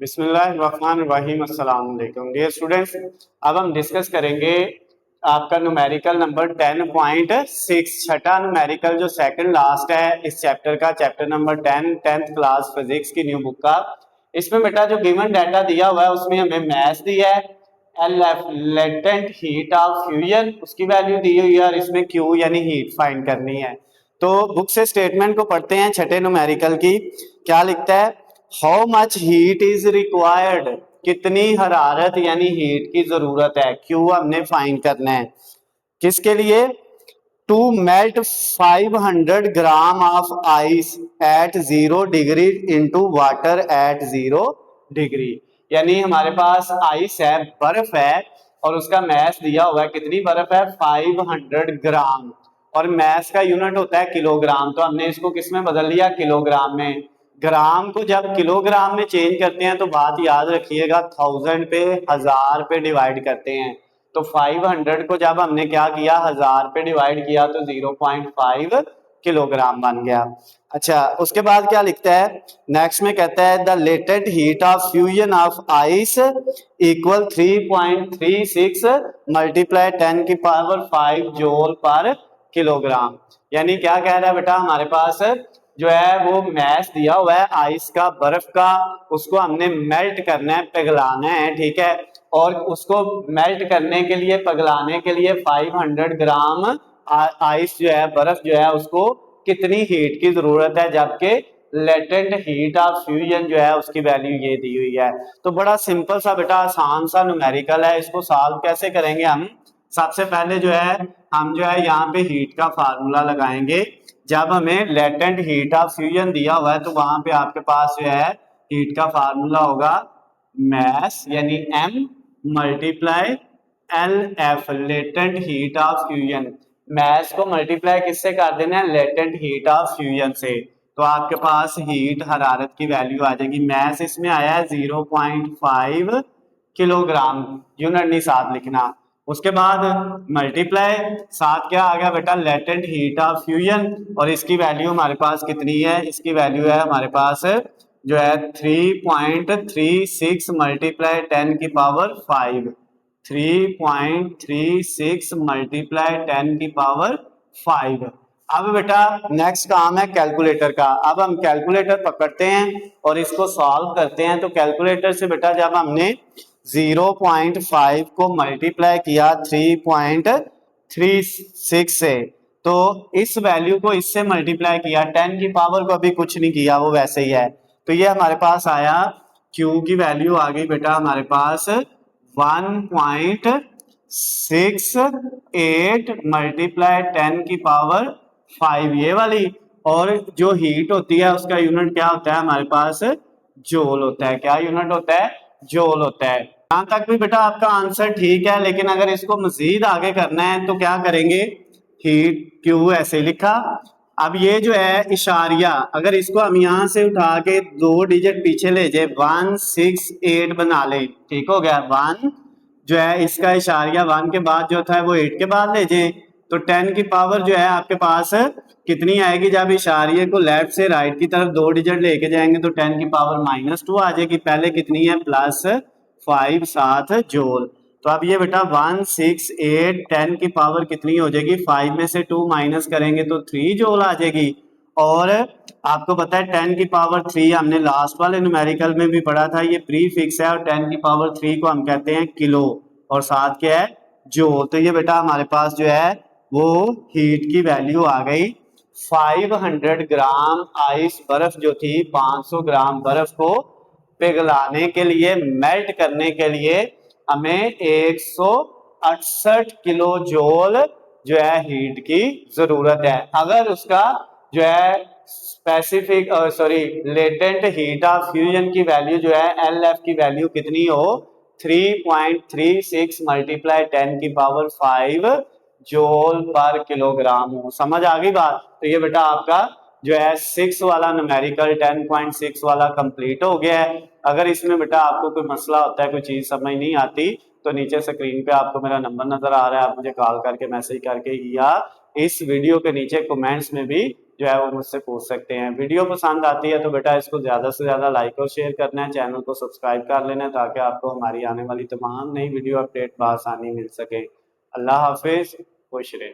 बिस्मिल्लाहिर्रहमानिर्रहीम। अस्सलाम वालेकुम डियर स्टूडेंट्स। अब हम डिस्कस करेंगे आपका न्यूमेरिकल नंबर 10.6, छठा न्यूमेरिकल जो सेकंड लास्ट है इस चैप्टर का, chapter number 10 10th class physics की न्यू बुक का। इसमें बेटा जो गिवन डाटा दिया हुआ है उसमें हमें मैथ दिया है, LF latent heat of fusion उसकी वैल्यू दी हुई है और इसमें क्यू यानी हीट फाइंड करनी है। तो बुक से स्टेटमेंट को पढ़ते हैं छठे न्यूमेरिकल की। क्या लिखता है? How much heat is required, कितनी हरारत यानी हीट की जरूरत है, क्यू हमने फाइंड करना है। किसके लिए? To melt 500 gram of ice at 0 degree into water at 0 degree. यानी हमारे पास आइस है, बर्फ है और उसका मैस दिया हुआ है। कितनी बर्फ है? 500 ग्राम और मैस का यूनिट होता है किलोग्राम। तो हमने इसको किस में बदल लिया? किलोग्राम में। ग्राम को जब किलोग्राम में चेंज करते हैं तो बात याद रखिएगा, 1000 पे 1000 पे डिवाइड करते हैं। तो 500 को जब हमने क्या किया, 1000 पे डिवाइड किया तो 0.5 किलोग्राम बन गया। अच्छा, उसके बाद क्या लिखता है? नेक्स्ट में कहता है the latent heat of fusion of ice equal 3.36 multiply 10 की पावर 5 जूल पर किलोग्राम। यानी क्या कह रहा है बेटा, हमारे पास जो है वो मैस दिया हुआ है आइस का, बर्फ का, उसको हमने मेल्ट करना है, पिघलाना है, ठीक है। और उसको मेल्ट करने के लिए, पिघलाने के लिए 500 ग्राम आइस जो है, बर्फ जो है, उसको कितनी हीट की जरूरत है, जबकि लेटेंट हीट ऑफ फ्यूजन जो है उसकी वैल्यू ये दी हुई है। तो बड़ा सिंपल सा बेटा आसान सा न्यूमेरिकल है। इसको सॉल्व कैसे करेंगे हम? सबसे पहले जो है हम जो है यहाँ पे हीट का फार्मूला लगाएंगे। जब हमें लेटेंट हीट ऑफ फ्यूजन दिया हुआ है तो वहां पे आपके पास जो है हीट का फार्मूला होगा मैस यानी M multiply L F, latent heat of fusion. Mass को मल्टीप्लाई किससे कर देना है? लेटेंट हीट ऑफ फ्यूजन से। तो आपके पास हीट हरारत की वैल्यू आ जाएगी। मैस इसमें आया है 0.5 किलोग्राम, यूनिट नहीं साथ लिखना। उसके बाद मल्टीप्लाई, साथ क्या आ गया बेटा? Latent heat of fusion. और इसकी वैल्यू हमारे पास कितनी है? इसकी वैल्यू है हमारे पास जो है 3.36 मल्टीप्लाई 10 की पावर 5, 3.36 मल्टीप्लाई 10 की पावर 5। अब बेटा नेक्स्ट काम है कैलकुलेटर का। अब हम कैलकुलेटर पकड़ते हैं और इसको सॉल्व करते हैं। तो कैलकुलेटर से बेटा जब हमने 0.5 को मल्टीप्लाई किया 3.36 से, तो इस वैल्यू को इससे मल्टीप्लाई किया, 10 की पावर को अभी कुछ नहीं किया, वो वैसे ही है। तो ये हमारे पास आया, Q की वैल्यू आ गई बेटा हमारे पास 1.68 मल्टीप्लाई 10 की पावर 5, ये वाली। और जो हीट होती है उसका यूनिट क्या होता है हमारे पास? जूल होता है। क्या यूनिट होता है? जूल होता है। यहां तक भी बेटा आपका आंसर ठीक है, लेकिन अगर इसको मजीद आगे करना है तो क्या करेंगे? हीट Q ऐसे लिखा। अब ये जो है इशारिया, अगर इसको हम यहां से उठा के 2 डिजिट पीछे ले जाए, 168 बना ले, ठीक हो गया। 1 जो है इसका इशारिया 1 के बाद जो था वो 8 के बाद ले जाए, तो 10 की पावर जो है आपके पास कितनी आएगी? जब इशारिये को लेफ्ट से राइट की तरफ 2 डिजिट लेके जाएंगे तो 10 की पावर -2 आ जाएगी। पहले कितनी है? +5 साथ जोल। तो अब ये बेटा 168 10 की पावर कितनी हो जाएगी? 5 में से 2 माइनस करेंगे तो 3 जोल आ जाएगी। और आपको पता है 10 की पावर 3 हमने लास्ट वाले न्यूमेरिकल में भी पढ़ा था, ये प्री फिक्स है। और 10 की पावर 3 को हम कहते हैं किलो, और साथ क्या है? जोल। तो ये बेटा हमारे पास जो है वो हीट की वैल्यू आ गई। 500 ग्राम आइस, बर्फ जो थी, 500 ग्राम बर्फ को पिघलाने के लिए, मेल्ट करने के लिए हमें 168 किलो जूल जो है हीट की जरूरत है। अगर उसका जो है specific latent heat of fusion की वैल्यू जो है LF की वैल्यू कितनी हो? 3.36 मल्टीप्लाई 10 की पावर 5 जूल पर किलोग्राम हो। समझ आ गई बात? तो ये बेटा आपका जो है 6 वाला न्यूमेरिकल 10.6 वाला कंप्लीट हो गया है। अगर इसमें बेटा आपको कोई मसला होता है, कोई चीज समझ नहीं आती, तो नीचे स्क्रीन पे आपको मेरा नंबर नजर आ रहा है, आप मुझे कॉल करके, मैसेज करके, या इस वीडियो के नीचे कमेंट्स में भी जो है वो मुझसे पूछ सकते हैं। वीडियो पसंद आती है तो बेटा इसको ज़्यादा से ज़्यादा लाइक और शेयर करना है, चैनल को सब्सक्राइब कर लेना है ताकि आपको हमारी आने वाली तमाम नई वीडियो अपडेट बआसानी मिल सके। अल्लाह हाफिज़, खुश रहें।